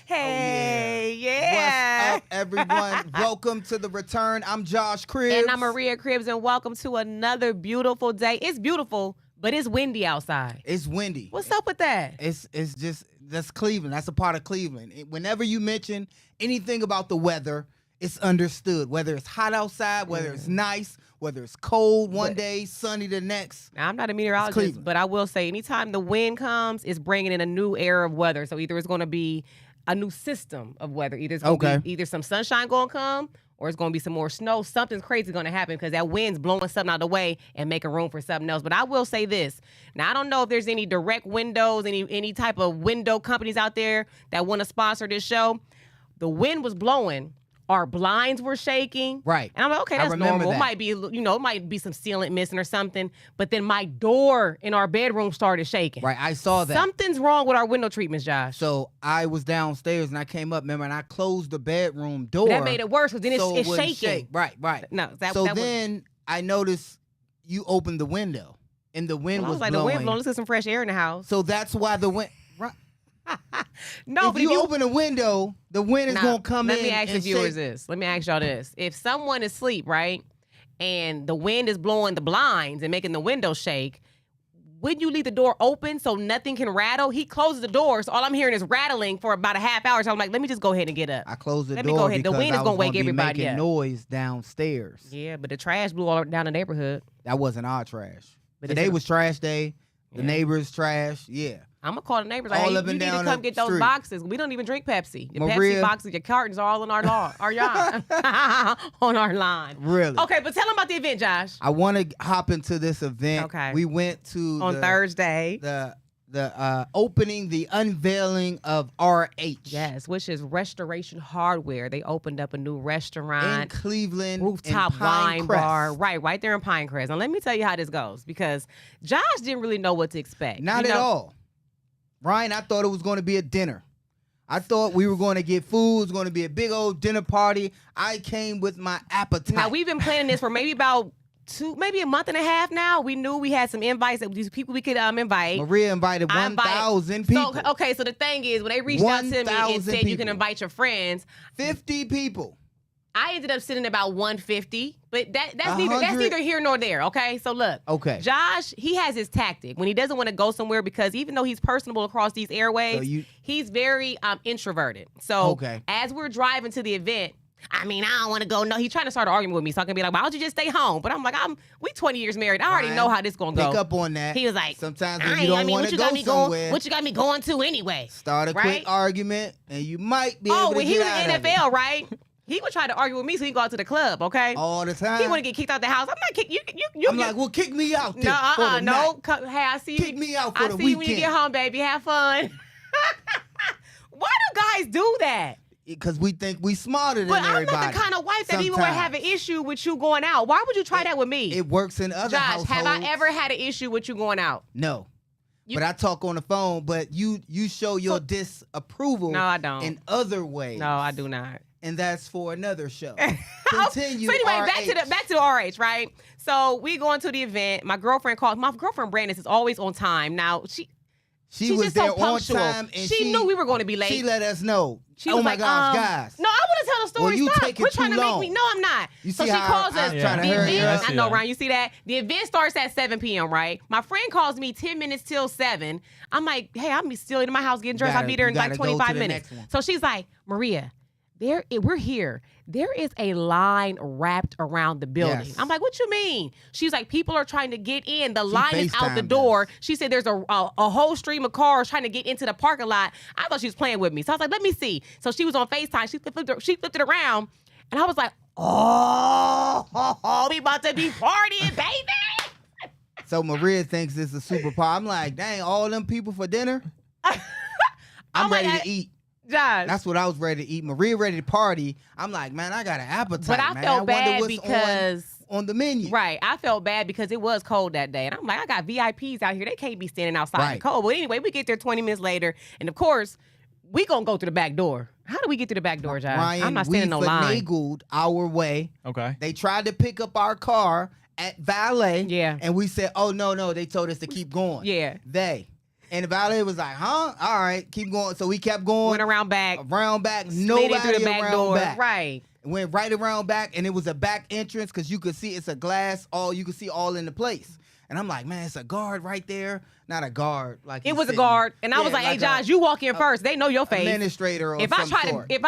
Hey, yeah. What's up, everyone? Welcome to the return. I'm Josh Cribbs. And I'm Maria Cribbs, and welcome to another beautiful day. It's beautiful, but it's windy outside. It's windy. What's up with that? It's just, that's Cleveland. That's a part of Cleveland. Whenever you mention anything about the weather, it's understood. Whether it's hot outside, whether it's nice, whether it's cold one day, sunny the next. Now, I'm not a meteorologist, but I will say anytime the wind comes, it's bringing in a new era of weather. So either it's going to be a new system of weather. Either it's going to be either some sunshine going to come or it's going to be some more snow. Something's crazy going to happen because that wind's blowing something out of the way and making room for something else. But I will say this. Now, I don't know if there's any direct windows, any type of window companies out there that want to sponsor this show. The wind was blowing. Our blinds were shaking. Right. And I'm like, okay, that's normal. It might be, it might be some sealant missing or something. But then my door in our bedroom started shaking. Right, I saw that. Something's wrong with our window treatments, Josh. So I was downstairs and I came up, remember, and I closed the bedroom door. That made it worse because then it's shaking. Shake. Right. No, then I noticed you opened the window and the wind was like, blowing. the wind blowing. Let's get some fresh air in the house. So that's why the wind... No, if you open a window, the wind is going to come in. Let me ask the viewers this. Let me ask y'all this. If someone is asleep, right, and the wind is blowing the blinds and making the window shake, wouldn't you leave the door open so nothing can rattle? He closes the door, so all I'm hearing is rattling for about a half hour. So I'm like, let me just go ahead and get up. I closed the door. Let me go ahead. The wind is going to wake everybody making up. Noise downstairs. Yeah, but the trash blew all down the neighborhood. That wasn't our trash. But Today was trash day. The neighbors trash. Yeah. I'm going to call the neighbors. Like, hey, you need to come get those boxes. We don't even drink Pepsi. The Pepsi boxes, your cartons are all in our lawn, our yard, on our line. Really? Okay, but tell them about the event, Josh. I want to hop into this event. Okay. We went to on Thursday. The opening, the unveiling of RH. Yes, which is Restoration Hardware. They opened up a new restaurant in Cleveland, rooftop wine bar, right there in Pinecrest. Now let me tell you how this goes because Josh didn't really know what to expect. Not at all. Ryan, I thought it was going to be a dinner. I thought we were going to get food. It was going to be a big old dinner party. I came with my appetite. Now we've been planning this for maybe about maybe a month and a half now. We knew we had some invites that these people we could invite. Maria invited 1,000 people. So the thing is, when they reached out to me and said you can invite your friends, 50 people. I ended up sitting about 150, but that's neither here nor there. Okay, so look, Josh, he has his tactic when he doesn't want to go somewhere because even though he's personable across these airwaves, he's very introverted. So as we're driving to the event. I mean, I don't want to go. No, he's trying to start an argument with me, so I can be like, why don't you just stay home? But I'm like, we 20 years married. I already know how this gonna go. Pick up on that. He was like, sometimes when you don't want to go somewhere, what you got me going to anyway? Start a quick argument, and you might be able to get out of it. Oh, when he was in NFL, right? He would try to argue with me so he can go out to the club, okay? All the time. He want to get kicked out the house. I'm not kicking you. I'm like, well, kick me out then. No. Hey, I see you. Kick me out for the weekend. I see you when you get home, baby. Have fun. Why do guys do that? Because we think we smarter than everybody. But I'm not the kind of wife that even would have an issue with you going out. Why would you try that with me? It works in other households. Josh, have I ever had an issue with you going out? No. But I talk on the phone, but you show your disapproval in other ways. No, I do not. And that's for another show. Continue. So anyway, back to the RH, right? So we going to the event. My girlfriend Brandis is always on time. Now she was there on time, and she knew we were going to be late. She let us know. Oh my gosh, guys! No, I want to tell the story. Well, you Stop. taking too long. No, I'm not. You see so she calls us. trying to hurry up. I know, Ryan. You see that? The event starts at 7 p.m. Right? My friend calls me 10 minutes till 7. I'm like, hey, I'm still in my house getting dressed. I'll be there in like 25 minutes. So she's like, Maria, we're here. There is a line wrapped around the building. Yes. I'm like, what you mean? She's like, people are trying to get in. The line is out the door. She said there's a whole stream of cars trying to get into the parking lot. I thought she was playing with me. So I was like, let me see. So she was on FaceTime. She flipped it around. And I was like, oh, we about to be partying, baby. So Maria thinks it's a super party. I'm like, dang, all them people for dinner? I'm ready to eat. Josh. That's what I was ready to eat. Maria ready to party. I'm like, man, I got an appetite. But I felt bad because on the menu. Right. I felt bad because it was cold that day. And I'm like, I got VIPs out here. They can't be standing outside in the cold. But anyway, we get there 20 minutes later. And of course, we gonna go through the back door. How do we get through the back door, Josh? Ryan, I'm not standing no line. We finagled our way. Okay. They tried to pick up our car at valet. Yeah. And we said, oh, no. They told us to keep going. Yeah. They. And the valet was like, huh? All right, keep going. So we kept going. Went around back. Nobody through the back door. Back. Right. Went right around back, and it was a back entrance because you could see it's a glass. You could see all in the place. And I'm like, man, it's a guard right there. Not a guard. It was a guard. And I was like, hey, Josh, you walk in first. They know your face. Administrator or if I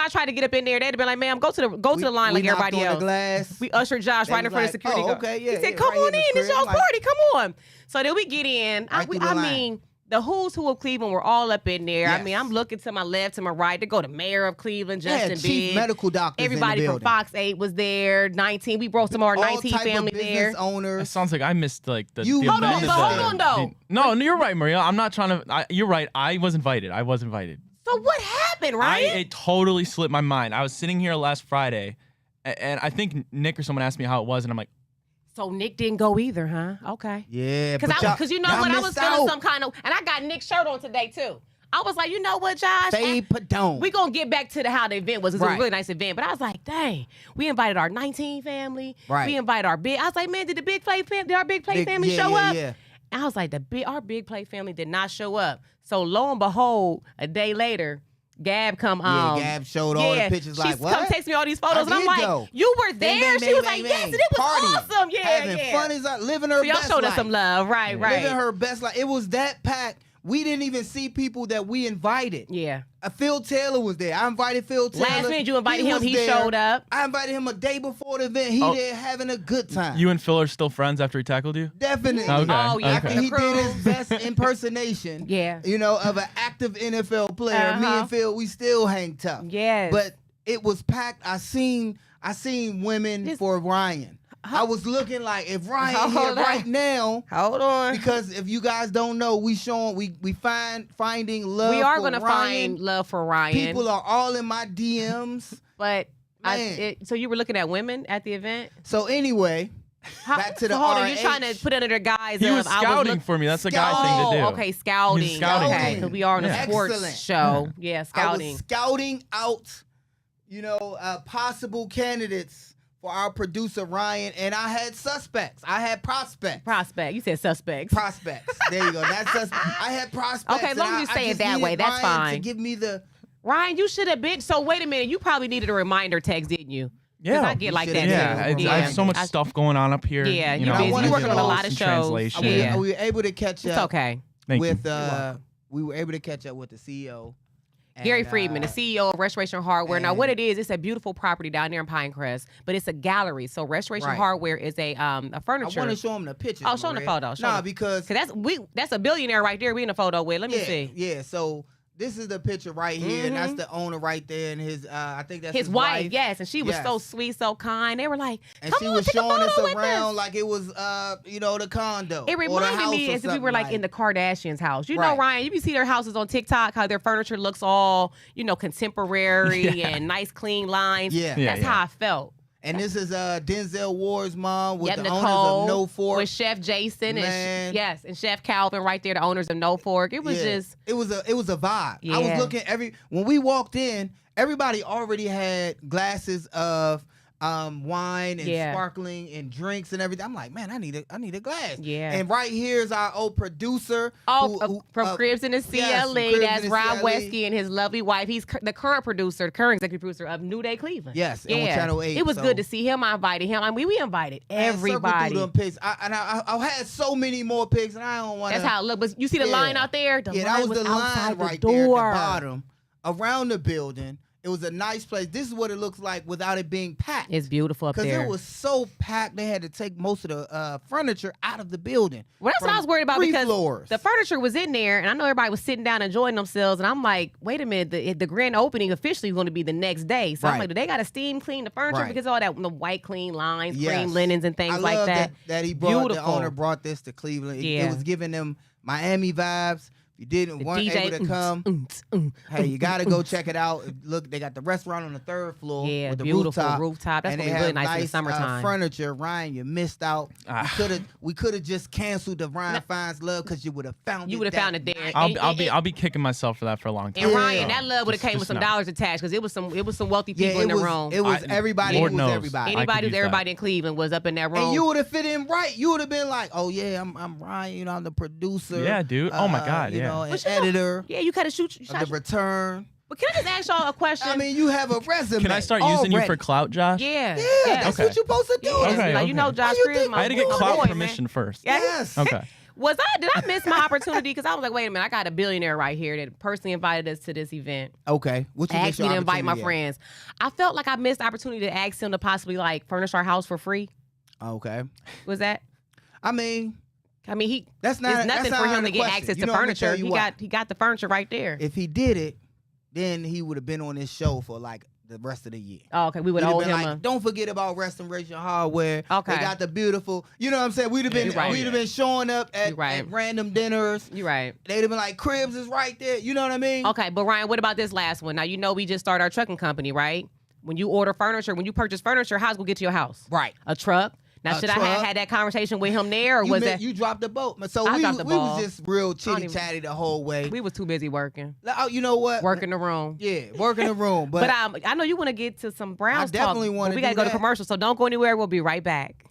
try to get up in there, they'd have been like, ma'am, go to the line like everybody else. The glass. We ushered Josh right in front of security guard. Okay, yeah. He said, come on in. It's your party. Come on. So then we get in. I mean, the who's who of Cleveland were all up in there. Yes. I mean, I'm looking to my left, to my right. To go to mayor of Cleveland, Justin chief medical doctors. Everybody from Fox 8 was there. 19. We brought some of our 19 family there. Owners. It sounds like I missed the hold on though. No, you're right, Maria. I'm not trying to. You're right. I was invited. So what happened, Ryan? It totally slipped my mind. I was sitting here last Friday, and I think Nick or someone asked me how it was, and I'm like, so Nick didn't go either, huh? Okay. Yeah, because you know what, I was feeling some kind of, and I got Nick's shirt on today too. I was like, you know what, Josh? We gonna get back to how the event was. It was a really nice event, but I was like, dang, we invited our 19 family. Right. We invited our big. I was like, man, did our Big Play family show up? Yeah. And I was like, our Big Play family did not show up. So lo and behold, a day later, Gab come Gab showed all the pictures. Like, what? Come text me all these photos, and I'm like, you were there. She was like, yes, and it was awesome. Yeah, having fun is living her best life. Y'all showed us some love, right? Living her best life. It was that packed. We didn't even see people that we invited. Yeah. Phil Taylor was there. I invited Phil Taylor. Last minute you invited him. He showed up. I invited him a day before the event. He there having a good time. You and Phil are still friends after he tackled you? Definitely. Okay. Oh, yeah. After he did his best impersonation, of an active NFL player, me and Phil, we still hang tough. Yes. But it was packed. I seen women for Ryan. I was looking like, if Ryan here right now, hold on, because if you guys don't know, we finding love. We are gonna find love for Ryan. People are all in my DMs, but so you were looking at women at the event. So anyway, back to the RH. You're trying to put under the guise he was scouting for me. That's a guy thing to do. Okay, scouting. He's scouting. Okay, because we are on a sports show. Yeah, scouting. I was scouting out, possible candidates for our producer Ryan, and I had suspects. I had prospects. You said suspects. Prospects. There you go. That's I had prospects. Okay, as long as you say it that way, that's fine. To give me the Ryan, you should have been. So wait a minute, you probably needed a reminder text, didn't you? Yeah, I get like that. Yeah, I have so much stuff going on up here. Yeah, you're busy. You're working on a lot of shows. We were able to catch up. It's okay. We were able to catch up with the CEO. Gary Friedman, the CEO of Restoration Hardware. Now, what it is, it's a beautiful property down there in Pinecrest, but it's a gallery. So Restoration Hardware is a furniture. I want to show them the pictures. Oh, show them the photo. Because that's a billionaire right there. We in a photo with. Let me see. Yeah. So this is the picture right here, and that's the owner right there, and his I think that's his wife. Yes, and she was so sweet, so kind. They were like, and she was showing us around like it was the condo. It reminded me as if we were like in the Kardashians' house. You know, Ryan, you see their houses on TikTok, how their furniture looks all contemporary and nice, clean lines. That's how I felt. And this is Denzel Ward's mom with the Nicole, owners of No Fork. With Chef Jason and Chef Calvin right there, the owners of No Fork. It was just it was a vibe. Yeah. I was looking when we walked in, everybody already had glasses of wine and sparkling and drinks and everything. I'm like, man, I need a glass. Yeah. And right here is our old producer. From Cribs in the CLE. That's Rob Wesky and his lovely wife. He's the current executive producer of New Day Cleveland. Yes, on Channel 8. It was good to see him. I invited him. I mean, we invited everybody. Through them pics. I had so many more pics, and I don't want to. That's how it looked. But you see the line out there? That was the line right there at the bottom. Around the building. It was a nice place. This is what it looks like without it being packed. It's beautiful up there. Because it was so packed, they had to take most of the furniture out of the building. Well, that's what I was worried about because floors. The furniture was in there, and I know everybody was sitting down enjoying themselves, and I'm like, wait a minute, the grand opening officially is going to be the next day. So I'm like, do they got to steam clean the furniture because all that the white clean lines, cream linens, and things like that. That he brought. The owner brought this to Cleveland. It was giving them Miami vibes. If you weren't able to come, hey, you got to go check it out. Look, they got the restaurant on the 3rd floor with the beautiful rooftop. That's going to be really nice in the summertime. Furniture. Ryan, you missed out. We could have just canceled the Ryan Finds Love because you would have found it. You would have found it there. I'll be kicking myself for that for a long time. And Ryan, that love would have came with some dollars attached because it was some wealthy people in the room. It was everybody. Lord knows. Anybody who's everybody in Cleveland was up in that room. And you would have fit in right. You would have been like, oh yeah, I'm Ryan. I'm the producer. Yeah, dude. Oh my God. know, an But you know- editor Yeah, you gotta shoot. of the return. But can I just ask y'all a question? I mean, you have a resume. Can I start using you already. for clout, Josh? yeah. Yeah, that's Okay. what you're supposed to do. Yeah. Okay, Like, you know, okay. Josh Why you Cruz, think- I had to get my clout boy, permission first. Yeah. Yes. Okay. Did I miss my opportunity? Because I was like, wait a minute, I got a billionaire right here that personally invited us to this event. Okay. What you Asked me to invite my opportunity friends. I felt like I missed the opportunity to ask him to possibly like furnish our house for free. at? Okay. Was that? I mean, He. that's not. It's nothing that's for not him to the get question. access You to know, I'm gonna furniture. tell you what. He got the furniture right there. If he did it, then he would have been on this show for like the rest of the year. Oh, okay, we would We'd have owe been him like, don't forget about Restoration Hardware. Okay. They got the beautiful. You know what I'm saying? We'd have been You're right. we'd have been showing up You're right. at random dinners. You're right. They'd have been like, Cribs is right there. You know what I mean? Okay, but Ryan, what about this last one? Now, you know we just started our trucking company, right? When you order furniture, when you purchase furniture, how's it going to get to your house? Right. A truck. Now, A should I truck. have had that conversation with him there, or was that You dropped the boat. So I we dropped the we ball. was just real don't chitty chatty the whole way. we was too busy working, Oh, you know what? working the room? Yeah, working the room. But, But I know you want to get to some Browns talk. definitely but wanna we got to do go to that. commercial, so don't go anywhere. We'll be right back.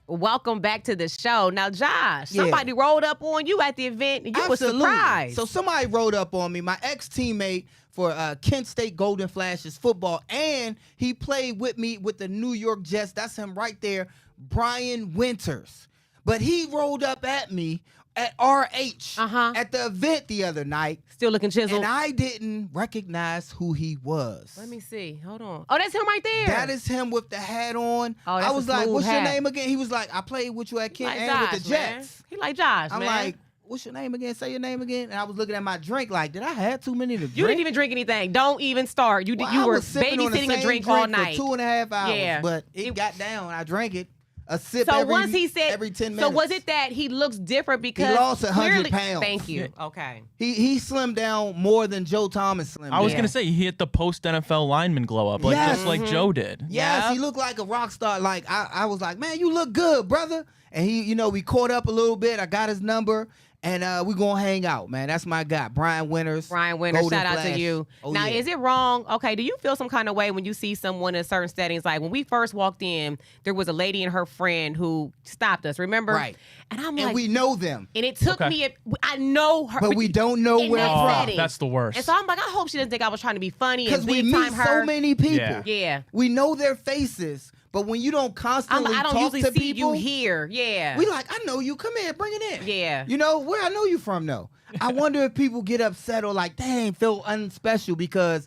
Welcome back to the show. Now, Josh, Yeah. somebody rolled up on you at the event and you were absolutely. surprised. So somebody rode up on me, my ex-teammate for Kent State Golden Flashes football, and he played with me with the New York Jets. That's him right there, Brian Winters. But he rolled up at me at RH at the event the other night, Still looking chiseled. and I didn't recognize who he was. Let me see. Hold on. Oh, that's him right there. That is him with the hat on. Oh, that's I was a like, smooth "What's your hat. name again?" He was like, "I played with you at He Kent like and Josh, with the man. Jets." He like Josh, I'm man. like, "What's your name again? Say your name again." And I was looking at my drink like, "Did I have too many to drink?" you didn't even drink anything. Don't even start. You Well, you I were was sipping on the babysitting a same drink all night. for 2.5 hours. Yeah. But it got down. I drank it. A sip So every, once he said, every 10 so minutes. was it that he looks different because lost 100 clearly- pounds. Thank you. Okay. He slimmed down more than Joe Thomas slimmed I was down. gonna say he hit the post NFL lineman glow up, like Yes. just like Joe did. Yes, Yep. he looked like a rock star. Like I was like, "Man, you look good, brother." And he, you know, we caught up a little bit. I got his number, and we gonna hang out, man. That's my guy, Brian Winters. Brian Winters, Golden shout out Flash. to you. Oh, Now, yeah. is it wrong? Okay, do you feel some kind of way when you see someone in certain settings? Like when we first walked in, there was a lady and her friend who stopped us, remember? Right. And I'm And like, we know them, and it took Okay. me, I know her. but we don't know in where that from. setting. That's the worst. And so I'm like, I hope she doesn't think I was trying to be funny and Because we big meet time her. so many people. Yeah. Yeah. We know their faces, but when you don't I'm constantly like, I don't talk usually to see people, you here. Yeah. we like, I know you. Come here, bring it in. Yeah. You know where I know you from, though. I wonder if people get upset or like, dang, feel unspecial because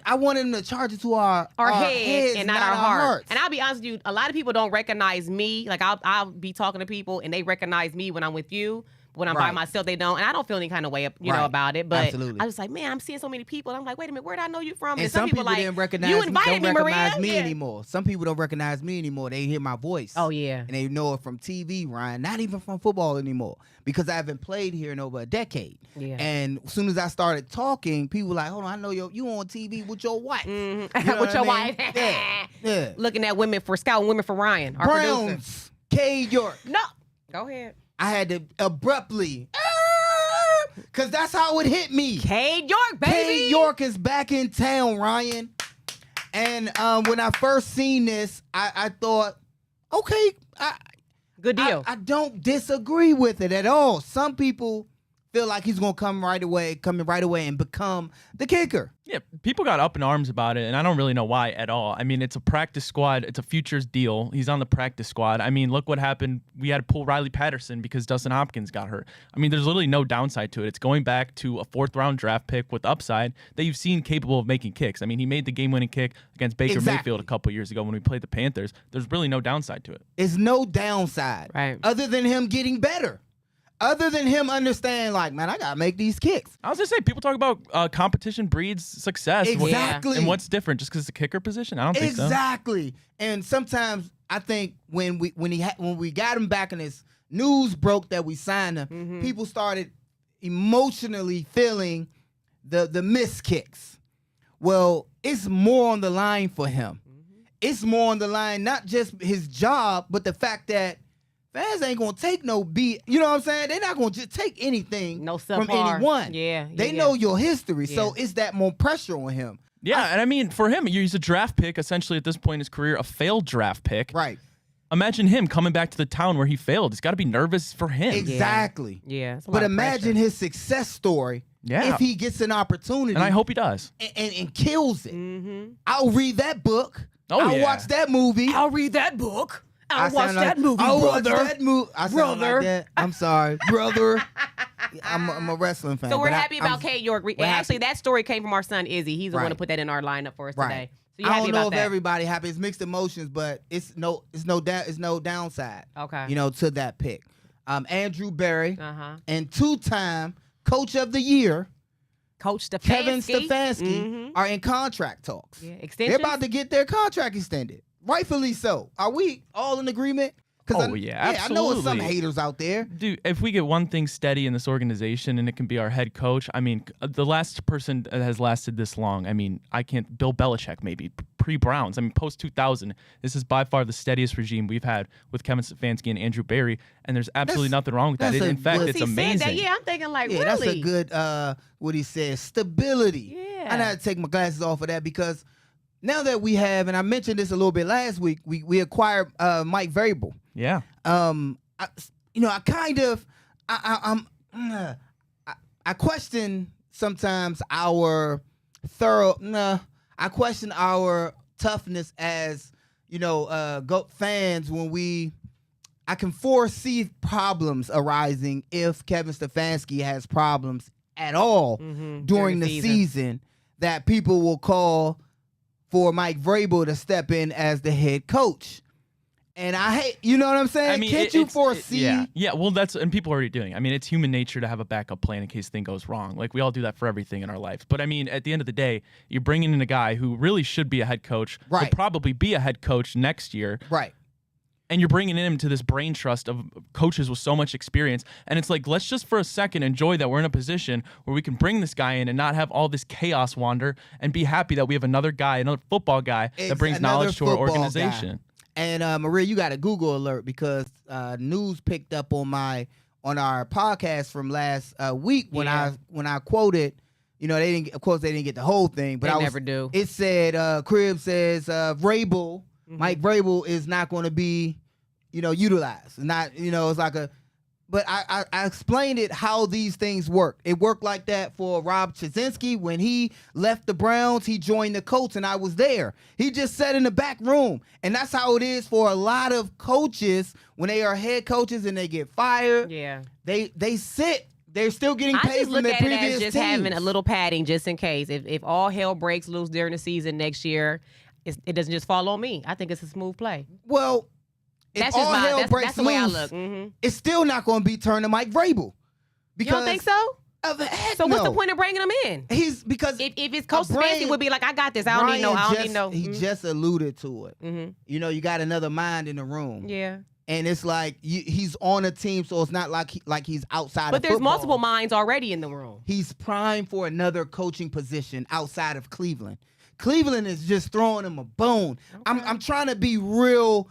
I want them to charge it to our heads and not our hearts. hearts. And I'll be honest with you, a lot of people don't recognize me. Like I'll be talking to people and they recognize me when I'm with you. When I'm by Right. myself, they don't, and I don't feel any kind of way, you know, Right. about it. But Absolutely. I was like, man, I'm seeing so many people. And I'm like, wait a minute, where did I know you from? And some people like, didn't recognize you me, invited don't me, recognize Maria. me Yeah. anymore. Some people don't recognize me anymore. They hear my voice. Oh yeah. And they know it from TV, Ryan, not even from football anymore because I haven't played here in over a decade. Yeah. And as soon as I started talking, people were like, hold on, I know you on TV with your wife. Mhm. You know With what your I mean? wife. Yeah. Yeah. Looking at women for scouting women for Ryan, our producer. Browns, K. York. No. Go ahead. I had to abruptly, because that's how it hit me. Cade York, baby. K. York is back in town, Ryan. And when I first seen this, I thought, okay, Good deal. I don't disagree with it at all. Some people feel like he's gonna come right away and become the kicker. Yeah, people got up in arms about it, and I don't really know why at all. I mean, it's a practice squad. It's a futures deal. He's on the practice squad. I mean, look what happened. We had to pull Riley Patterson because Dustin Hopkins got hurt. I mean, there's literally no downside to it. It's going back to a 4th-round draft pick with upside that you've seen capable of making kicks. I mean, he made the game-winning kick against Baker Exactly. Mayfield a couple years ago when we played the Panthers. There's really no downside to it. It's no downside, Right. other than him getting better. Other than him understanding, like, man, I gotta make these kicks. I was just saying, people talk about competition breeds success. Exactly. And what's different just because it's a kicker position? I don't think so. Exactly. And sometimes I think when we got him back and his news broke that we signed him, people started emotionally feeling the missed kicks. Well, it's more on the line for him. It's more on the line, not just his job, but the fact that fans ain't gonna take no beat. You know what I'm saying? They're not gonna just take anything No from subpar. anyone. Yeah. They know your history, so Yeah. it's that more pressure on him. Yeah, and I mean, for him, he's a draft pick, essentially at this point in his career, a failed draft pick. Right. Imagine him coming back to the town where he failed. He's got to be nervous for him. Exactly. Yeah. But imagine his success story if he gets an opportunity. And I hope he does. And kills it. Mm-hmm. I'll read that book. I'll watch that movie. I'll read that book. I'll watch that movie, watch brother. that movie. I sound like that. I'm sorry, brother. I'm a wrestling fan. So we're happy about Kate York. Actually, that story came from our son Izzy. He's the one to put that in our lineup for us today. So I don't know if everybody happy. It's mixed emotions, but it's no downside. Okay. To that pick. Andrew Berry and 2-time Coach of the Year, Coach Stefanski. Kevin Stefanski are in contract talks. Yeah, they're about to get their contract extended. Rightfully so. Are we all in agreement? Absolutely. I know there's some haters out there. Dude, if we get one thing steady in this organization and it can be our head coach, I mean, the last person that has lasted this long, I mean, Bill Belichick maybe, pre-Browns. I mean, post-2000, this is by far the steadiest regime we've had with Kevin Stefanski and Andrew Berry, and there's absolutely nothing wrong with that. In fact, it's amazing. That, I'm thinking really? That's a good, what he said, stability. Yeah. I had to take my glasses off of that because now that we have, and I mentioned this a little bit last week, we acquired Mike Vrabel. Yeah. I question sometimes our I question our toughness as GOAT fans when I can foresee problems arising if Kevin Stefanski has problems at all during the season that people will call for Mike Vrabel to step in as the head coach. And I hate, you know what I'm saying? I mean, Can't you foresee? Yeah. Well, and people are already doing. I mean, it's human nature to have a backup plan in case thing goes wrong. Like we all do that for everything in our lives. But I mean, at the end of the day, you're bringing in a guy who really should be a head coach, will probably be a head coach next year, right? And you're bringing him to this brain trust of coaches with so much experience. And it's like, let's just for a second enjoy that we're in a position where we can bring this guy in and not have all this chaos wander and be happy that we have another football guy that brings knowledge to our organization. Guy. And Maria, you got a Google alert because news picked up on our podcast from last week when I quoted. They didn't get the whole thing, but they never do. It said Crib says Vrabel, Mike Vrabel is not going to be utilized. Not it's like a. But I explained it how these things work. It worked like that for Rob Chizensky. When he left the Browns, he joined the Colts, and I was there. He just sat in the back room. And that's how it is for a lot of coaches when they are head coaches and they get fired. Yeah. They sit. They're still getting paid from their previous teams. I just look at it as just having a little padding just in case. If all hell breaks loose during the season next year, it doesn't just fall on me. I think it's a smooth play. Well, that's the way I look. It's still not going to be turned to Mike Vrabel. You don't think so? So what's the point of bringing him in? Because if it's Coach Stefanski would be like, I got this. I don't need no. He just alluded to it. You got another mind in the room. Yeah. And it's like he's on a team, so it's not like he's outside of football. But there's multiple minds already in the room. He's primed for another coaching position outside of Cleveland. Cleveland is just throwing him a bone. Okay. I'm trying to be real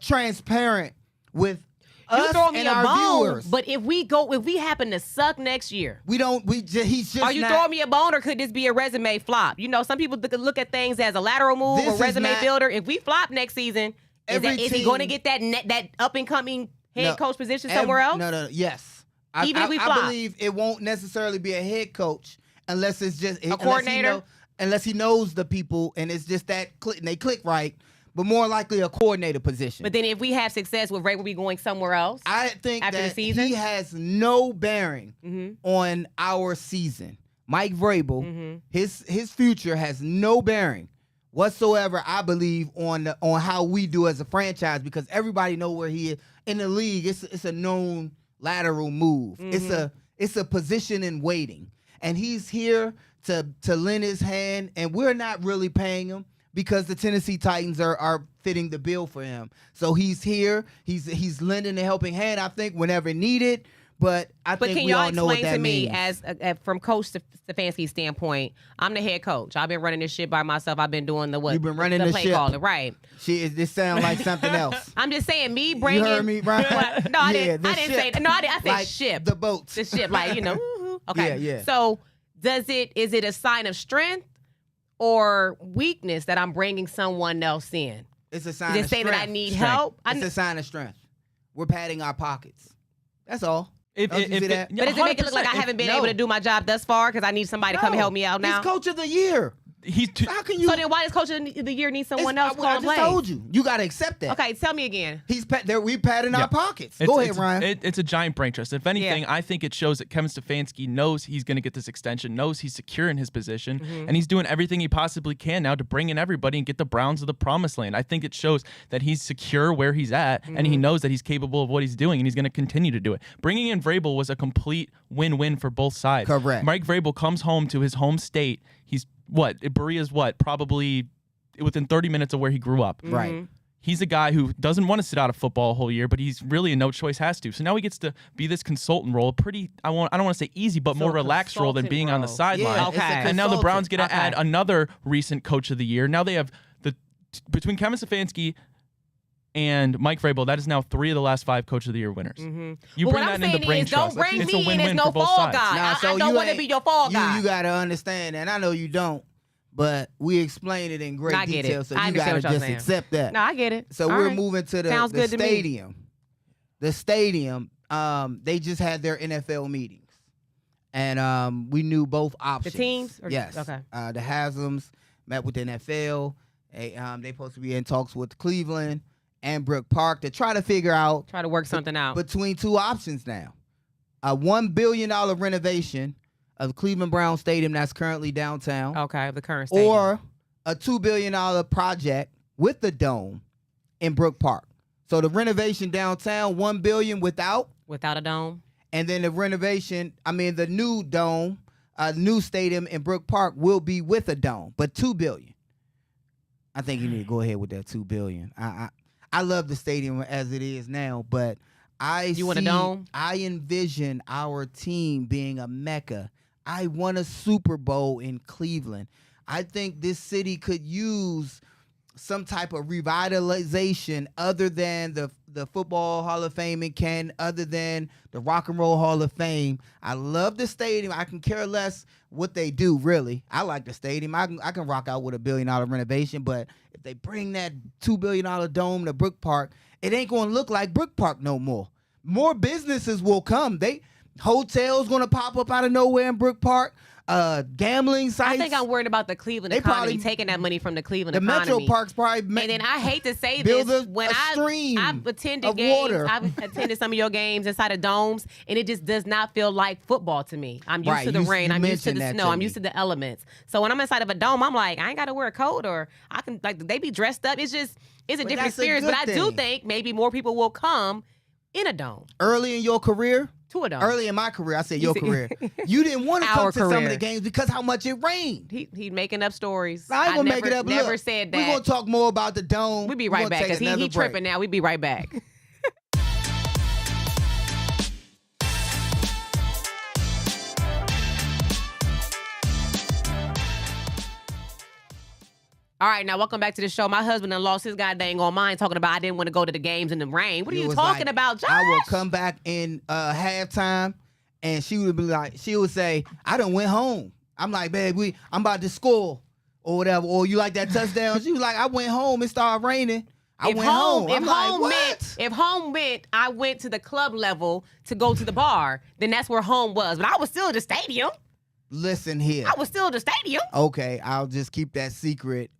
transparent with us and our viewers. But if we happen to suck next year, he's just. Are you throwing me a bone, or could this be a resume flop? Some people look at things as a lateral move or resume builder. If we flop next season, is he going to get that up and coming head coach position somewhere else? No. Yes. Even if we flop, I believe it won't necessarily be a head coach unless it's just a coordinator. Unless he knows the people and it's just that they click right. But more likely a coordinator position. But then if we have success, will Ray be going somewhere else? I think after that the season? He has no bearing on our season. Mike Vrabel, his future has no bearing whatsoever, I believe, on how we do as a franchise because everybody know where he is in the league. It's a known lateral move. It's a position in waiting, and he's here to lend his hand, and we're not really paying him. Because the Tennessee Titans are fitting the bill for him. So he's here. He's lending a helping hand, I think, whenever needed. But think we all know what that means. But can y'all explain to me, as from Coach Stefanski's standpoint, I'm the head coach. I've been running this shit by myself. I've been doing the You've been running the play ship. calling, right? This sounds like something else. I'm just saying, me bringing. You heard me, right? No, I didn't say that. No, I said like ship. The boats. The ship, Okay. Yeah. So is it a sign of strength? or weakness that I'm bringing someone else in? It's a sign Did of it say strength. that I need help? It's a sign of strength. We're padding our pockets. That's all. If Don't you see that? But does it make it look like I haven't been able to do my job thus far because I need somebody to come and help me out now? He's coach of the year. How can you? So then why does coach of the year need someone else call I and just play? told you. You got to accept that. Okay, tell me again. We padding our pockets. Go ahead, Ryan. It's a giant brain trust. If anything, I think it shows that Kevin Stefanski knows he's going to get this extension, knows he's secure in his position, and he's doing everything he possibly can now to bring in everybody and get the Browns to the promised land. I think it shows that he's secure where he's at, and he knows that he's capable of what he's doing, and he's going to continue to do it. Bringing in Vrabel was a complete win-win for both sides. Correct. Mike Vrabel comes home to his home state. He's Berea's probably within 30 minutes of where he grew up. Right. He's a guy who doesn't want to sit out of football a whole year, but he's really a no choice has to. So now he gets to be this consultant role, I don't want to say easy, but more relaxed role than being on the sideline. Yeah, okay. And now the Browns get to add another recent coach of the year. Now they have between Kevin Stefanski and Mike Vrabel, that is now 3 of the last 5 Coach of the Year winners. You bring that into brain trust. Don't bring it's a me in win-win as no for both fall sides. guy. I don't want to be your fall guy. You got to understand, and I know you don't, but we explain it in great detail, so you got to just accept that. No, I get it. So we're moving to the stadium. The stadium, they just had their NFL meetings, and we knew both options. The teams? Yes. Okay. The Haslam's met with the NFL. They supposed to be in talks with Cleveland and Brook Park to try to work something out between two options now. A $1 billion renovation of Cleveland Browns Stadium that's currently downtown. Okay, the current stadium. Or a $2 billion project with the dome in Brook Park. So the renovation downtown, $1 billion without a dome. And then the new dome, new stadium in Brook Park will be with a dome, but $2 billion. I think you need to go ahead with that $2 billion. I love the stadium as it is now, but want a dome? I envision our team being a mecca. I want a Super Bowl in Cleveland. I think this city could use some type of revitalization other than the Football Hall of Fame in Canton, other than the Rock and Roll Hall of Fame. I love the stadium. I can care less what they do, really. I like the stadium. I can rock out with $1 billion renovation, but if they bring that $2 billion dome to Brook Park, it ain't going to look like Brook Park no more. More businesses will come. Hotels going to pop up out of nowhere in Brook Park. Gambling sites. I think I'm worried about the Cleveland economy, taking that money from the Cleveland economy. The Metro Parks probably. And then I hate to say this, when I've attended games, I've attended some of your games inside of domes, and it just does not feel like football to me. I'm used to the rain. I'm used to the snow. I'm used to the elements. So when I'm inside of a dome, I'm like, I ain't got to wear a coat, or I can they be dressed up. It's a different experience. But I do think maybe more people will come in a dome. Early in your career. To a dome. Early in my career, I said your career. You didn't want to come to some of the games because how much it rained. He making up stories. I ain't gonna make it up. Never said that. We're gonna talk more about the dome. We'll be right back because he tripping now. We'll be right back. All right, now welcome back to the show. My husband done lost his goddamn on mind talking about I didn't want to go to the games in the rain. What are you talking about, Josh? I will come back in halftime, and she would say, I done went home. I'm like, babe, I'm about to score or whatever. Or you like that touchdown? She was like, I went home. It started raining. I went home. If home meant I went to the club level to go to the bar, then that's where home was. But I was still at the stadium. Listen here. I was still at the stadium. Okay, I'll just keep that secret.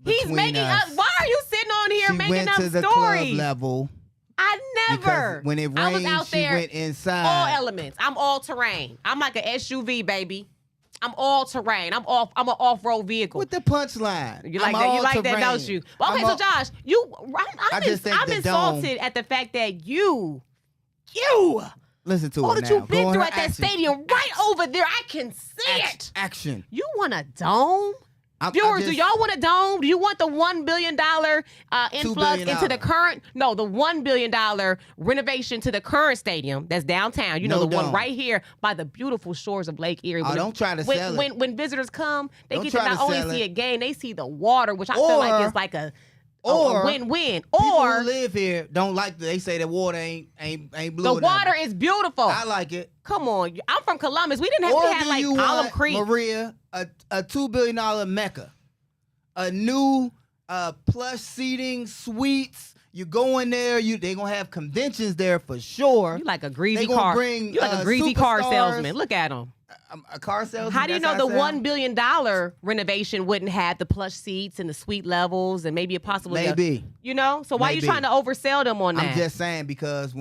He's making up. Why are you sitting on here making up stories? She went to the club level. I never. When it rained, she went inside. All elements. I'm all terrain. I'm like an SUV, baby. I'm all terrain. I'm an off-road vehicle. With the punchline. You like that? You like that, don't you? Well, okay, so Josh, I'm insulted at the fact that you listen to it now. All that you've been through at that stadium right over there. I can see it. Action. You want a dome? Viewers, do y'all want a dome? Do you want the $1 billion influx into the current? No, the $1 billion renovation to the current stadium that's downtown. You know, the one right here by the beautiful shores of Lake Erie. Don't try to sell it. When visitors come, they get to not only see a game, they see the water, which I feel like is like a Or a win-win. People Or who live here don't like. They say the water ain't blue. the water is beautiful. I like it. Come on, I'm from Columbus. We didn't have Or to have do like you Column want, Creek. Maria, a $2 billion Mecca, a new plush seating, suites. You go in there. They gonna have conventions there for sure. You like a greasy gonna car. bring, You like a greasy car superstars. salesman. Look at him. A car salesman. How do you that's know the I sound? $1 billion renovation wouldn't have the plush seats and the suite levels and maybe a possible? Maybe. You know. So why are you Maybe. trying to oversell them on that? I'm just saying because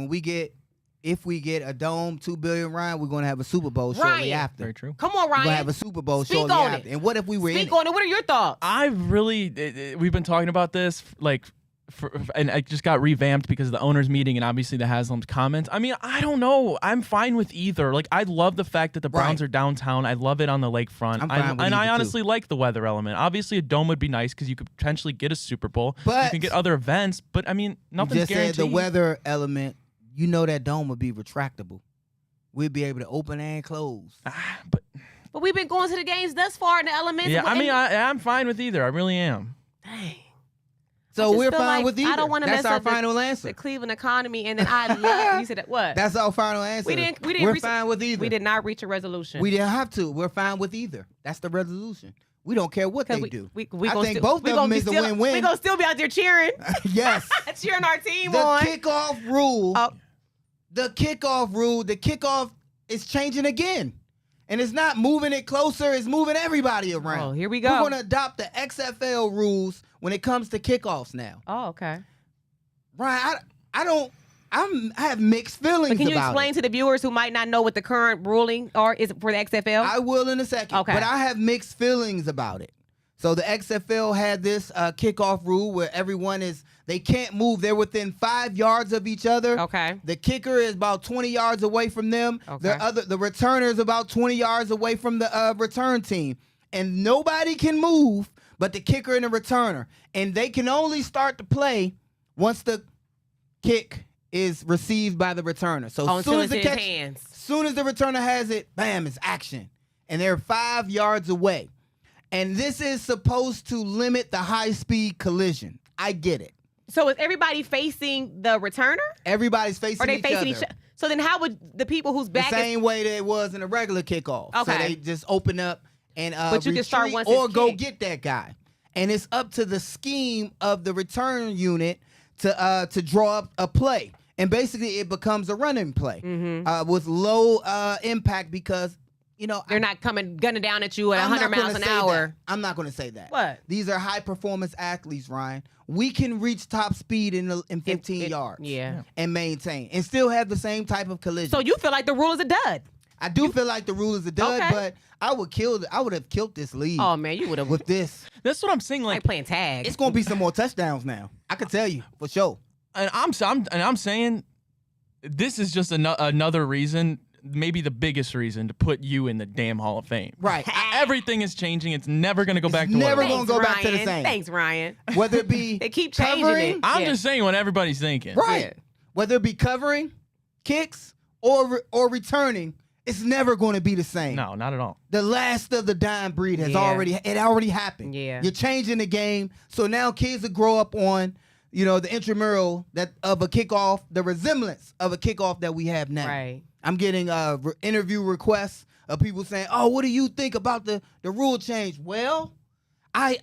if we get a dome, $2 billion, Ryan, we're gonna have a Super Bowl shortly Ryan. after. Very true. Come on, We're Ryan. gonna have a Super Bowl Speak shortly on after. it. And what if we were in Speak it? on it. What are your thoughts? We've been talking about this and I just got revamped because of the owners meeting and obviously the Haslam's comments. I mean, I don't know. I'm fine with either. Like, I love the fact that the Browns Right. are downtown. I love it on the lakefront. I'm fine with and I either, honestly too. like the weather element. Obviously, a dome would be nice because you could potentially get a Super Bowl. But- you can get other events. But I mean, You nothing's just guaranteed. said the weather element. You know that dome would be retractable. We'd be able to open and close. But But we've been going to the games thus far in the elements. yeah, I mean, I'm fine with either. I really am. Dang. So just we're feel fine like with either. I don't want to That's mess our up final the answer. Cleveland economy, and then I love. You said that what? That's our final answer. We didn't We're reach- fine with either. We did not reach a resolution. We didn't have to. We're fine with either. That's the resolution. We don't care what they we do. we I gonna think still, both we of gonna them be is a still, win-win. We gonna still be out there cheering, Yes. cheering our team The on. kickoff rule. Oh. The kickoff is changing again. And it's not moving it closer, it's moving everybody around. Oh, here we go. We're going to adopt the XFL rules when it comes to kickoffs now. Oh, okay. Ryan, I have mixed feelings But can you about explain it. to the viewers who might not know what the current ruling is for the XFL? I will in a second. Okay. But I have mixed feelings about it. So the XFL had this kickoff rule where they can't move. They're within 5 yards of each other. Okay. The kicker is about 20 yards away from them. Okay. The returner is about 20 yards away from the return team. And nobody can move but the kicker and the returner. And they can only start to play once the kick is received by the returner. So as soon as the hands. soon as the returner has it, bam, it's action. And they're 5 yards away. And this is supposed to limit the high-speed collision. I get it. So is everybody facing the returner? Everybody's facing Or they each facing other. each other? So then how would the people whose The back is... same way that it was in a regular kickoff. So Okay. they just open up and But you can start retreat once or it's go kicked. get that guy. And it's up to the scheme of the return unit to draw up a play. And basically it becomes a running play with low impact because, They're not gunning down at you at I'm 100 not gonna miles an say hour. that. I'm not going to say that. What? These are high-performance athletes, Ryan. We can reach top speed in 15 yards Yeah. and maintain and still have the same type of collision. So you feel like the rule is a dud? I do feel like the rule is a dud, Okay. but I would have killed this league Oh, man, you would have... with this. That's what I'm saying. like Like, playing tag. It's going to be some more touchdowns now. I can tell you for sure. and I'm saying this is just another reason, maybe the biggest reason, to put you in the damn Hall of Fame. Right. Everything is changing. It's never going to go back to never what it was. gonna go back to the Ryan. same. Thanks, Ryan. Whether it be They keep changing covering, it. I'm Yeah. just saying what everybody's thinking. right. Yeah. Whether it be covering, kicks, or returning, it's never going to be the same. No, not at all. The last of the dying breed has Yeah. already happened. Yeah. You're changing the game. So now kids will grow up on, the intramural of a kickoff, the resemblance of a kickoff that we have now. Right. I'm getting interview requests of people saying, "Oh, what do you think about the rule change?" Well, I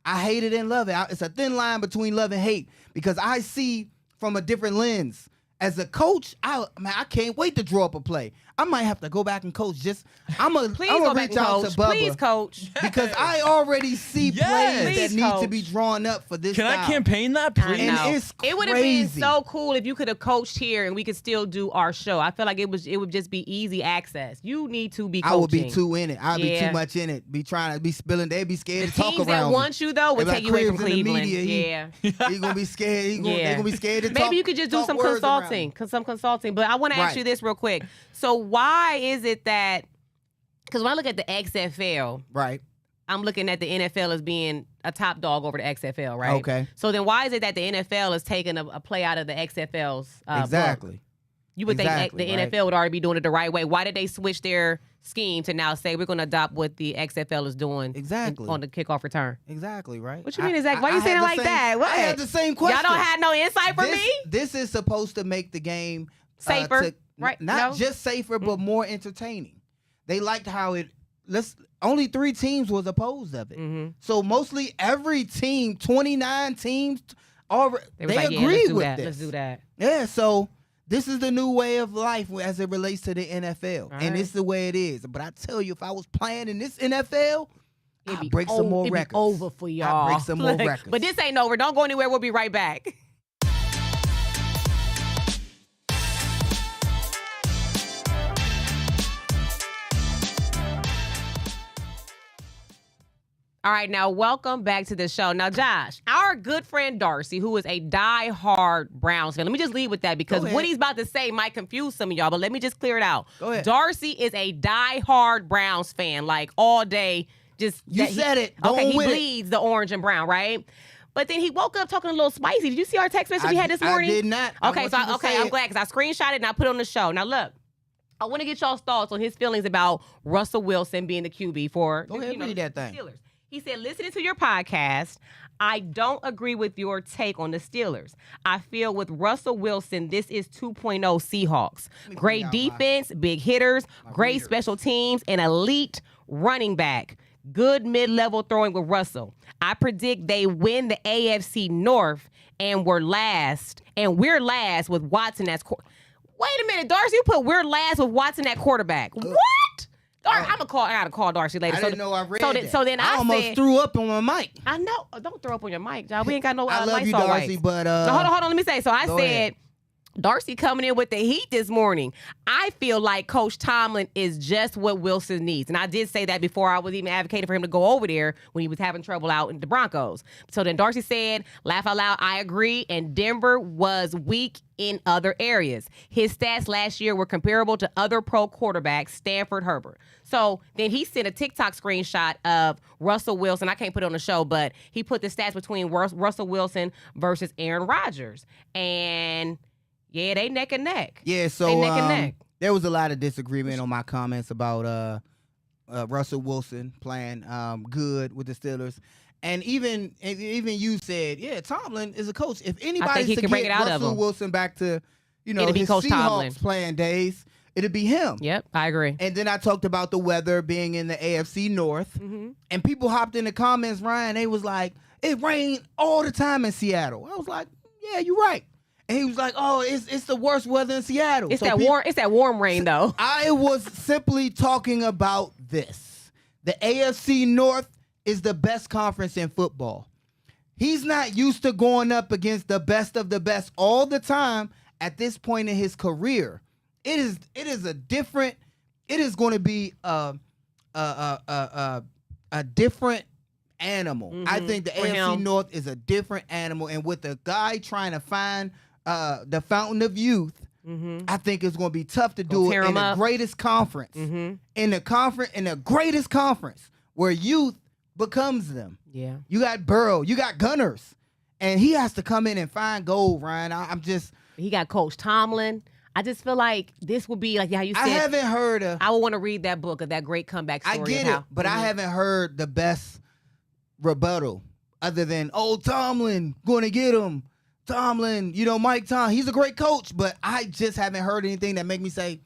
hate it and love it. It's a thin line between love and hate because I see from a different lens. As a coach, I can't wait to draw up a play. I might have to go back and coach. I'm gonna Please go back reach and out coach. to Bubba Please, coach. because I already see Yes. plays Please, that need to coach. be drawn up for this. Can I style. campaign that, I please? And know. it's It would have been crazy. so cool if you could have coached here and we could still do our show. I feel like it would just be easy access. You need to be coaching. I would be too in it. I'd be Yeah. too much in it. Be trying to be spilling. They'd be scared The to talk teams that around. want you though would They take be you away like from Cribs in the Cleveland. media. Yeah. He's gonna be scared. They're gonna be scared to talk. Maybe you could just do talk some words around consulting, him. some consulting. But I want to ask Right. you this real quick. So why is it that? Because when I look at the XFL, Right. I'm looking at the NFL as being a top dog over the XFL, right? Okay. So then why is it that the NFL is taking a play out of the XFL's book? Exactly. You would Exactly, think the right. NFL would already be doing it the right way. Why did they switch their scheme to now say we're going to adopt what the XFL is doing on the kickoff return. Exactly, right? What you mean exactly? Why are you saying it like that? What? I had the same question. Y'all don't have no insight for me? This is supposed to make the game safer, right? Not just safer, but more entertaining. They liked how only 3 teams was opposed of it. So mostly every team, 29 teams, they agreed with this. Let's do that. Yeah, so this is the new way of life as it relates to the NFL. And it's the way it is. But I tell you, if I was playing in this NFL, I'd break some more records. It'd be over for y'all. I'd break some more records. But this ain't over. Don't go anywhere. We'll be right back. All right, now welcome back to the show. Now, Josh, our good friend Darcy, who is a die-hard Browns fan. Let me just lead with that because what he's about to say might confuse some of y'all, but let me just clear it out. Go ahead. Darcy is a die-hard Browns fan, like all day. Just you said it. Okay, he bleeds the orange and brown, right? But then he woke up talking a little spicy. Did you see our text message we had this morning? I did not. Okay, I'm glad because I screenshot it and I put it on the show. Now, look. I want to get y'all's thoughts on his feelings about Russell Wilson being the QB for read that thing. Steelers. He said, listening to your podcast, I don't agree with your take on the Steelers. I feel with Russell Wilson, this is 2.0 Seahawks. Great defense, big hitters, great special teams, and elite running back. Good mid-level throwing with Russell. I predict they win the AFC North and we're last with Watson as Wait a minute, Darcy, you put we're last with Watson at quarterback. What? I gotta call Darcy later. I didn't know I read that. So then I almost threw up on my mic. I know. Don't throw up on your mic, John. We ain't got no I love lights you, on Darcy, white. but so hold on. Let me say. So I said, ahead. Darcy coming in with the heat this morning. I feel like Coach Tomlin is just what Wilson needs. And I did say that before I was even advocating for him to go over there when he was having trouble out in the Broncos. So then Darcy said, laugh out loud, I agree. And Denver was weak in other areas. His stats last year were comparable to other pro quarterbacks, Stanford, Herbert. So then he sent a TikTok screenshot of Russell Wilson. I can't put it on the show, but he put the stats between Russell Wilson versus Aaron Rodgers. And yeah, they neck and neck. Yeah, so they neck and neck. There was a lot of disagreement on my comments about Russell Wilson playing good with the Steelers. And even you said, yeah, Tomlin is a coach. If anybody's to get Russell Wilson back to, his Seahawks Tomlin playing days, it'd be him. Yep, I agree. And then I talked about the weather being in the AFC North. Mm-hmm. And people hopped in the comments, Ryan, they was like, it rained all the time in Seattle. I was like, yeah, you're right. And he was like, "Oh, it's the worst weather in Seattle." It's that warm rain though. I was simply talking about this. The AFC North is the best conference in football. He's not used to going up against the best of the best all the time at this point in his career. It is going to be a different animal. Mm-hmm. I think the AFC North is a different animal, and with the guy trying to find the fountain of youth, I think it's going to be tough to do it in the greatest conference, in the greatest conference where youth becomes them. Yeah, you got Burrow, you got Gunners, and he has to come in and find gold. Ryan, he got Coach Tomlin. I just feel like this would be like how you said. I haven't heard I would want to read that book of that great comeback story. I get it, but I haven't heard the best rebuttal other than Tomlin going to get him. Tomlin, Mike Tomlin, he's a great coach, but I just haven't heard anything that make me say,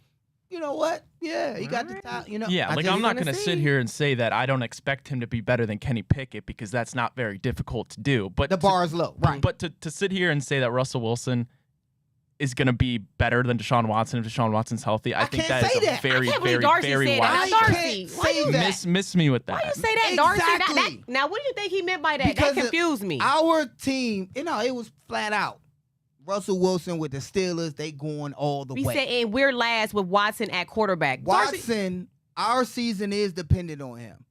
you know what? Yeah, he got the top. Yeah, I'm not going to sit here and say that I don't expect him to be better than Kenny Pickett because that's not very difficult to do. But the bar is low, right? But to sit here and say that Russell Wilson is going to be better than Deshaun Watson if Deshaun Watson's healthy, I think that is a very, very, very wide. I can't say that. Miss me with that. Why you say that, Exactly. Darcy? Now, what do you think he meant by that? Because that confused me. Our team, it was flat out. Russell Wilson with the Steelers, they going all the way. We said, and we're last with Watson at quarterback. Watson, our season is dependent on him.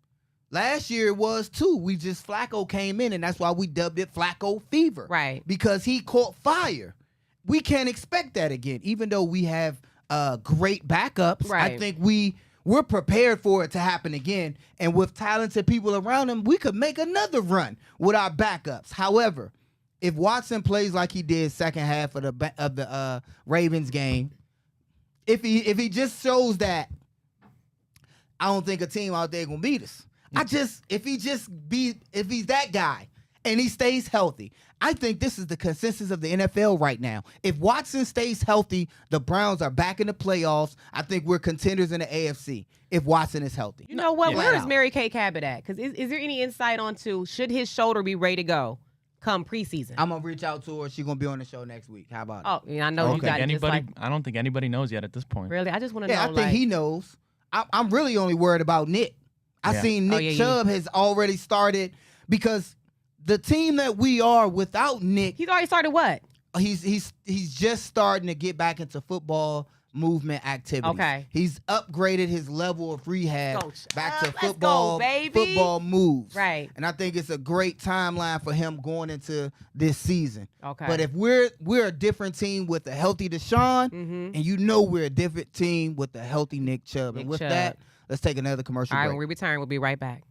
Last year it was too. Flacco came in, and that's why we dubbed it Flacco Fever. Right. Because he caught fire. We can't expect that again, even though we have great backups. Right. I think we're prepared for it to happen again. And with talented people around him, we could make another run with our backups. However, if Watson plays like he did second half of the Ravens game, if he just shows that I don't think a team out there gonna beat us. If he's that guy and he stays healthy, I think this is the consensus of the NFL right now. If Watson stays healthy, the Browns are back in the playoffs. I think we're contenders in the AFC if Watson is healthy. You know what? Where is Mary Kay Cabot at? Because is there any insight onto should his shoulder be ready to go come preseason? I'm gonna reach out to her. She's gonna be on the show next week. How about it? Oh, yeah, I know you got it. I don't think anybody knows yet at this point. Really? I just want to know. Yeah, I think he knows. I'm really only worried about Nick. I seen Nick Chubb has already started because the team that we are without Nick. He's already started what? He's just starting to get back into football movement activity. Okay. He's upgraded his level of rehab back to football moves. Right. And I think it's a great timeline for him going into this season. Okay. But if we're a different team with a healthy Deshaun, and you know we're a different team with a healthy Nick Chubb. And with that, let's take another commercial break. All right, when we return, we'll be right back.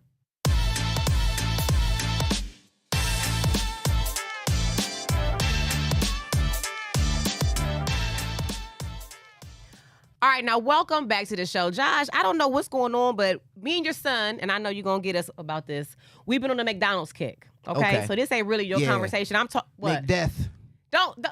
All right, now welcome back to the show. Josh, I don't know what's going on, but me and your son, and I know you're going to get us about this, we've been on the McDonald's kick, okay? So this ain't really your conversation. I'm talking, what? McDeath. Don't.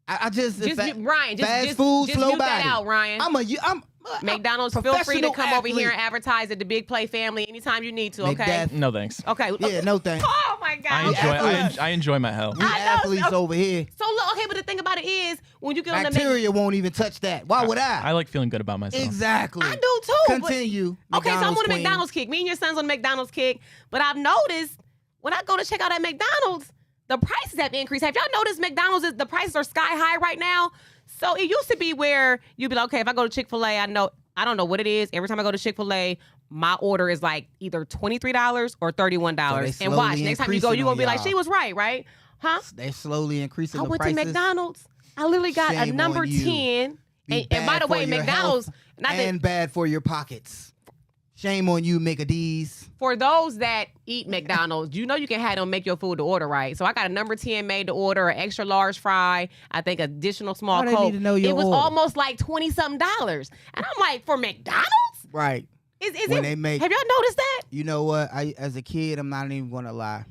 I just Ryan, fast food, slow mute that body. out, Ryan. I'm McDonald's, feel free to come over here and advertise at the Big Play family anytime you need to, okay? McDeath. No thanks. Okay. Yeah, no thanks. Oh, my God. I enjoy my health. We athletes over here. So, look, okay, but the thing about it is, when you get on the bacteria won't even touch that. Why would I? I like feeling good about myself. Exactly. I do, too. Continue. Okay, so I'm on a McDonald's kick. Me and your son's on a McDonald's kick. But I've noticed when I go to check out at McDonald's, the prices have increased. Have y'all noticed McDonald's, the prices are sky high right now? So it used to be where you'd be like, okay, if I go to Chick-fil-A, I don't know what it is. Every time I go to Chick-fil-A, my order is like either $23 or $31. So and watch, next time you go, you're going to be like, she was right? Huh? They're slowly increasing the prices. prices. I went to McDonald's. I literally got a number 10. And by the way, McDonald's. And bad for your pockets. Shame on you, Mick-a-D's. For those that eat McDonald's, you know you can have them make your food to order, right? So I got a number 10 made to order, an extra large fry, I think additional small Coke. Need to know your it was order. almost like $20-something. And I'm like, for McDonald's? Right. Have y'all noticed that? You know what? As a kid, I'm not even going to lie.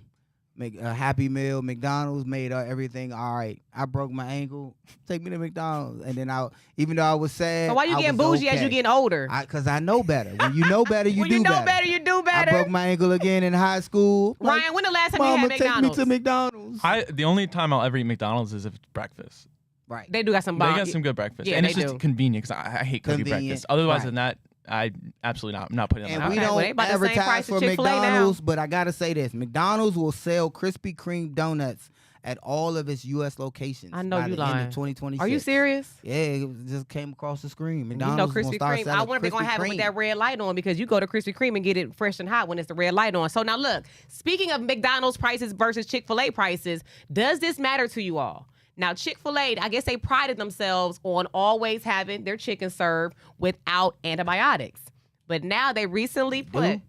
Make a Happy Meal, McDonald's made everything all right. I broke my ankle. Take me to McDonald's. And then even though I was sad, so why you getting bougie as you getting older? Because I know better. When you know better, you do better. When you know better, you do better. I broke my ankle again in high school. Ryan, when the last time you had McDonald's? Mama, take me to McDonald's. The only time I'll ever eat McDonald's is if it's breakfast. Right. They do got some They got some good breakfast. Yeah, and it's just convenient because I hate cookie breakfast. Otherwise than that, I absolutely not putting it on. And we don't advertise for McDonald's, but I gotta say this: McDonald's will sell Krispy Kreme donuts at all of its U.S. locations. I know by you the lying. End of 2026. Are you serious? Yeah, it just came across the screen. McDonald's Krispy Kreme. I wonder if they're gonna have it with that red light on because you go to Krispy Kreme and get it fresh and hot when it's the red light on. So now look, speaking of McDonald's prices versus Chick-fil-A prices, does this matter to you all? Now, Chick-fil-A, I guess they prided themselves on always having their chicken served without antibiotics. But now they recently put.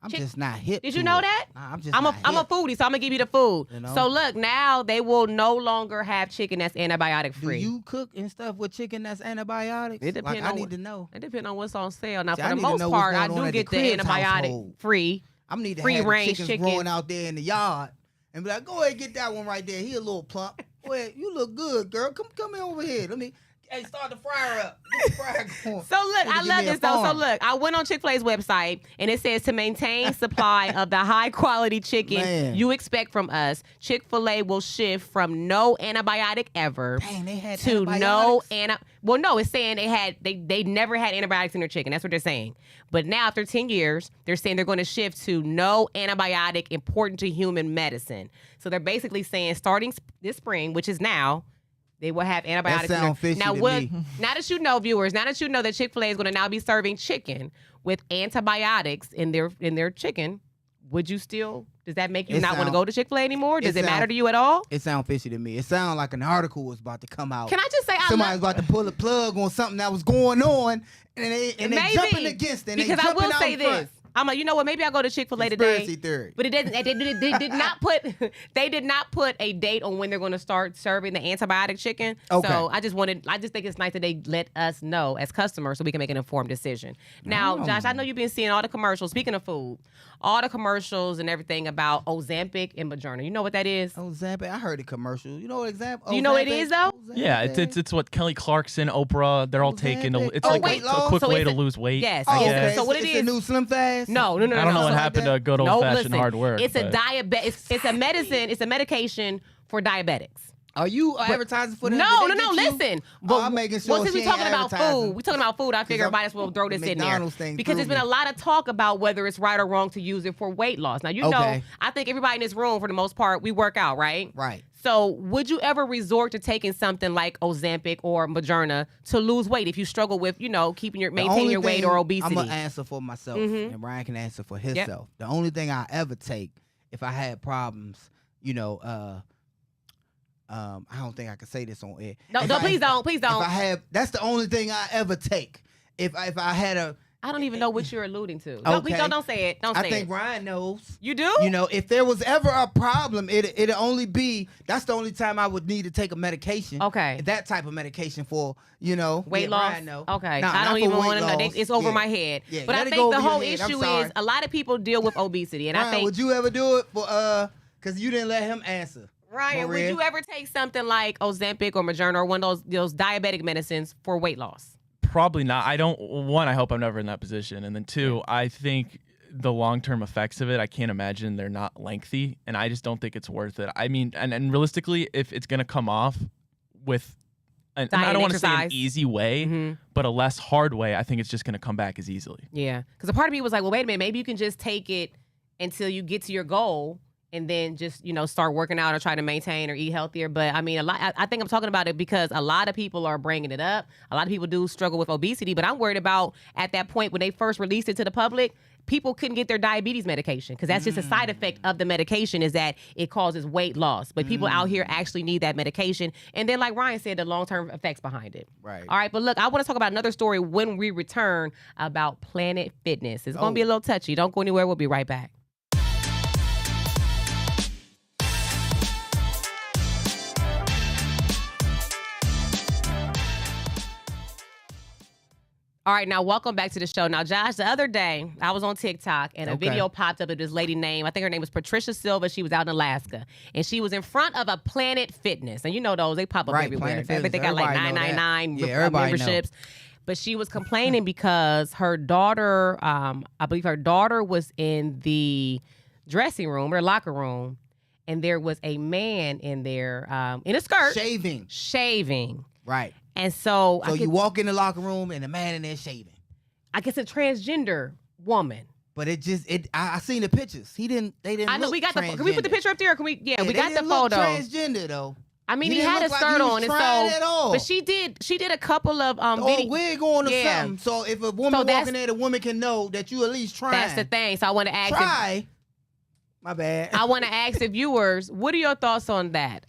I'm just not hip. Did you know that? Nah, I'm a foodie, so I'm gonna give you the food. You know? So look, now they will no longer have chicken that's antibiotic free. Do you cook and stuff with chicken that's antibiotics? It depends. I need to know. It depends on what's on sale. Now, See, for the most part, I do get the antibiotic household. free. I need to free have range chickens chicken growing out there in the yard and be like, go ahead and get that one right there. He a little plump. Go ahead, you look good, girl. Come here over here. Start the fryer up. Get the fryer going. So look, I love this though. So look, I went on Chick-fil-A's website and it says to maintain supply of the high quality chicken you expect from us, Chick-fil-A will shift from no antibiotic ever to no Well, no, it's saying they never had antibiotics in their chicken. That's what they're saying. But now after 10 years, they're saying they're going to shift to no antibiotic important to human medicine. So they're basically saying starting this spring, which is now, they will have antibiotics. That sound fishy to me. Now that you know, viewers, now that you know that Chick-fil-A is going to now be serving chicken with antibiotics in their chicken, does that make you not want to go to Chick-fil-A anymore? Does it matter to you at all? It sounds fishy to me. It sounds like an article was about to come out. Can I just say somebody's about to pull a plug on something that was going on and they jumping against it. Because I will say this. I'm like, you know what? Maybe I'll go to Chick-fil-A today. Conspiracy theory. But it doesn't. They did not put. They did not put a date on when they're going to start serving the antibiotic chicken. Okay. So I just think it's nice that they let us know as customers so we can make an informed decision. Now, Josh, I know you've been seeing all the commercials. Speaking of food, all the commercials and everything about Ozempic and Moderna. You know what that is? Ozempic. I heard the commercial. You know what example? Do you know what it is though? Yeah, it's what Kelly Clarkson, Oprah, they're all taking. It's like weight a quick loss? way to lose weight. Yes. I Oh, guess. okay. So what it's it is? a new Slim Fast? No. I don't know what happened to good old fashioned listen, hard work. It's a but- diabetic. It's a medicine. It's a medication for diabetics. Are you advertising for them? No. Did they get you? Listen, Oh, I'm making sure since she we're talking ain't about advertising. food, I figure I might as well throw this in there McDonald's thing because there's been a lot of talk about whether it's right or wrong to use it for weight loss. Now you know, Okay. I think everybody in this room, for the most part, we work out, right? Right. So would you ever resort to taking something like Ozempic or Moderna to lose weight if you struggle with, maintaining your weight or obesity? I'm gonna answer for myself, and Ryan can answer for himself. The only thing I ever take if I had problems, I don't think I can say this on air. Please don't. If I have, that's the only thing I ever take. If I had a, I don't even know what you're alluding to. Okay. Don't say it. Don't say it. I think Ryan knows. You do? If there was ever a problem, it'd only be, that's the only time I would need to take a medication. Okay. That type of medication for, weight loss. Ryan know. Okay. Nah, I not don't for even weight want to know. loss. It's over Yeah. my head. Yeah, But I let it think go the over whole your head. I'm issue sorry. is a lot of people deal with obesity, and Ryan, I think would you ever do it for because you didn't let him answer? Ryan, Maria? would you ever take something like Ozempic or Moderna or one of those diabetic medicines for weight loss? Probably not. I hope I'm never in that position. And then two, I think the long-term effects of it, I can't imagine they're not lengthy. And I just don't think it's worth it. I mean, and realistically, if it's going to come off with, and I don't want to say an easy way, but a less hard way, I think it's just going to come back as easily. Yeah. Because a part of me was like, well, wait a minute. Maybe you can just take it until you get to your goal and then just, start working out or try to maintain or eat healthier. But I mean, I think I'm talking about it because a lot of people are bringing it up. A lot of people do struggle with obesity, but I'm worried about at that point when they first released it to the public, people couldn't get their diabetes medication because that's just a side effect of the medication is that it causes weight loss. But people out here actually need that medication. And then like Ryan said, the long-term effects behind it. Right. All right, but look, I want to talk about another story when we return about Planet Fitness. It's going to be a little touchy. Don't go anywhere. We'll be right back. All right, now welcome back to the show. Now, Josh, the other day I was on TikTok and a video popped up of this lady named, I think her name was Patricia Silva. She was out in Alaska and she was in front of a Planet Fitness. And you know those, they pop up everywhere. I think they got like 999 memberships. But she was complaining because her daughter, I believe her daughter was in the dressing room or locker room and there was a man in there in a skirt. Shaving. Right. And so you walk in the locker room and a man in there shaving. I guess a transgender woman. But I seen the pictures. They didn't I know look we got transgender. Can we put the picture up there? Or can we? Yeah, we got the look photo. Transgender though. I mean, he had a skirt on, and at all. but she did a couple of wig on or something. So if a woman walking there, the woman can know that you at least trying. That's the thing. So I want to ask. My bad. I want to ask the viewers, what are your thoughts on that?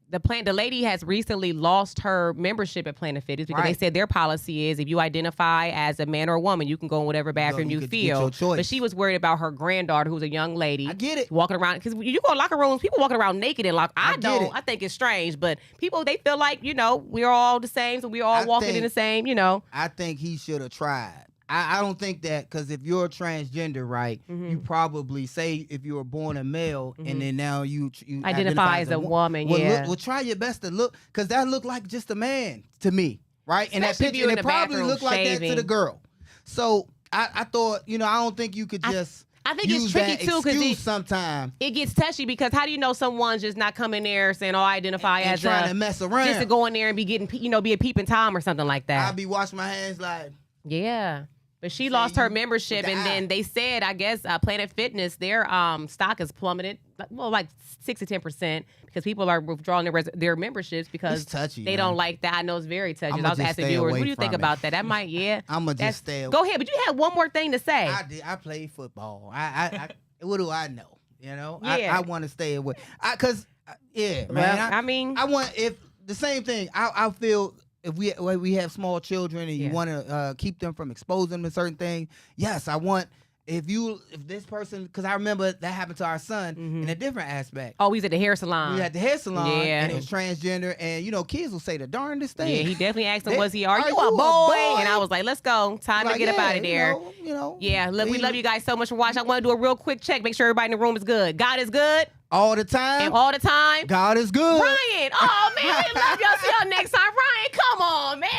The lady has recently lost her membership at Planet Fitness because they said their policy is if you identify as a man or a woman, you can go in whatever bathroom you feel. But she was worried about her granddaughter, who's a young lady. I get it. Walking around, because you go to locker rooms, people walking around naked in locker. I think it's strange, but people, they feel like, we're all the same, so we're all walking in the same, I think he should have tried. I don't think that, because if you're transgender, right, you probably say if you were born a male and then now you identify as a woman, well, try your best to look, because that looked like just a man to me, right? And that picture, and it probably looked like that to the girl. So I thought, I don't think you could just I think use it's tricky that too because sometimes it gets touchy because how do you know someone's just not coming there saying, "Oh, I identify as trying to mess around," just to go in there and be getting, be a peeping Tom or something like that. I'll be washing my hands like, yeah. But she lost her membership, and then they said, I guess, Planet Fitness, their stock has plummeted, like 6 to 10%, because people are withdrawing their memberships because they don't like that. I know it's very touchy. I was asking viewers, what do you think about that? That might, I'm going to just stay away. Go ahead, but you had one more thing to say. I played football. What do I know? I want to stay away. Because, man. I want, if the same thing, I feel... If we have small children and you want to keep them from exposing them to certain things, yes, I want if this person, because I remember that happened to our son in a different aspect. Oh, he's at the hair salon. We had the hair salon, Yeah. and it was transgender, and kids will say the darndest thing. Yeah, he definitely asked him, are you a boy? And I was like, let's go. Time to get up out of there. Yeah, look, we love you guys so much for watching. I want to do a real quick check, make sure everybody in the room is good. God is good. All the time. And all the time. God is good. Ryan. Oh, man, we love y'all. See y'all next time. Ryan, come on, man.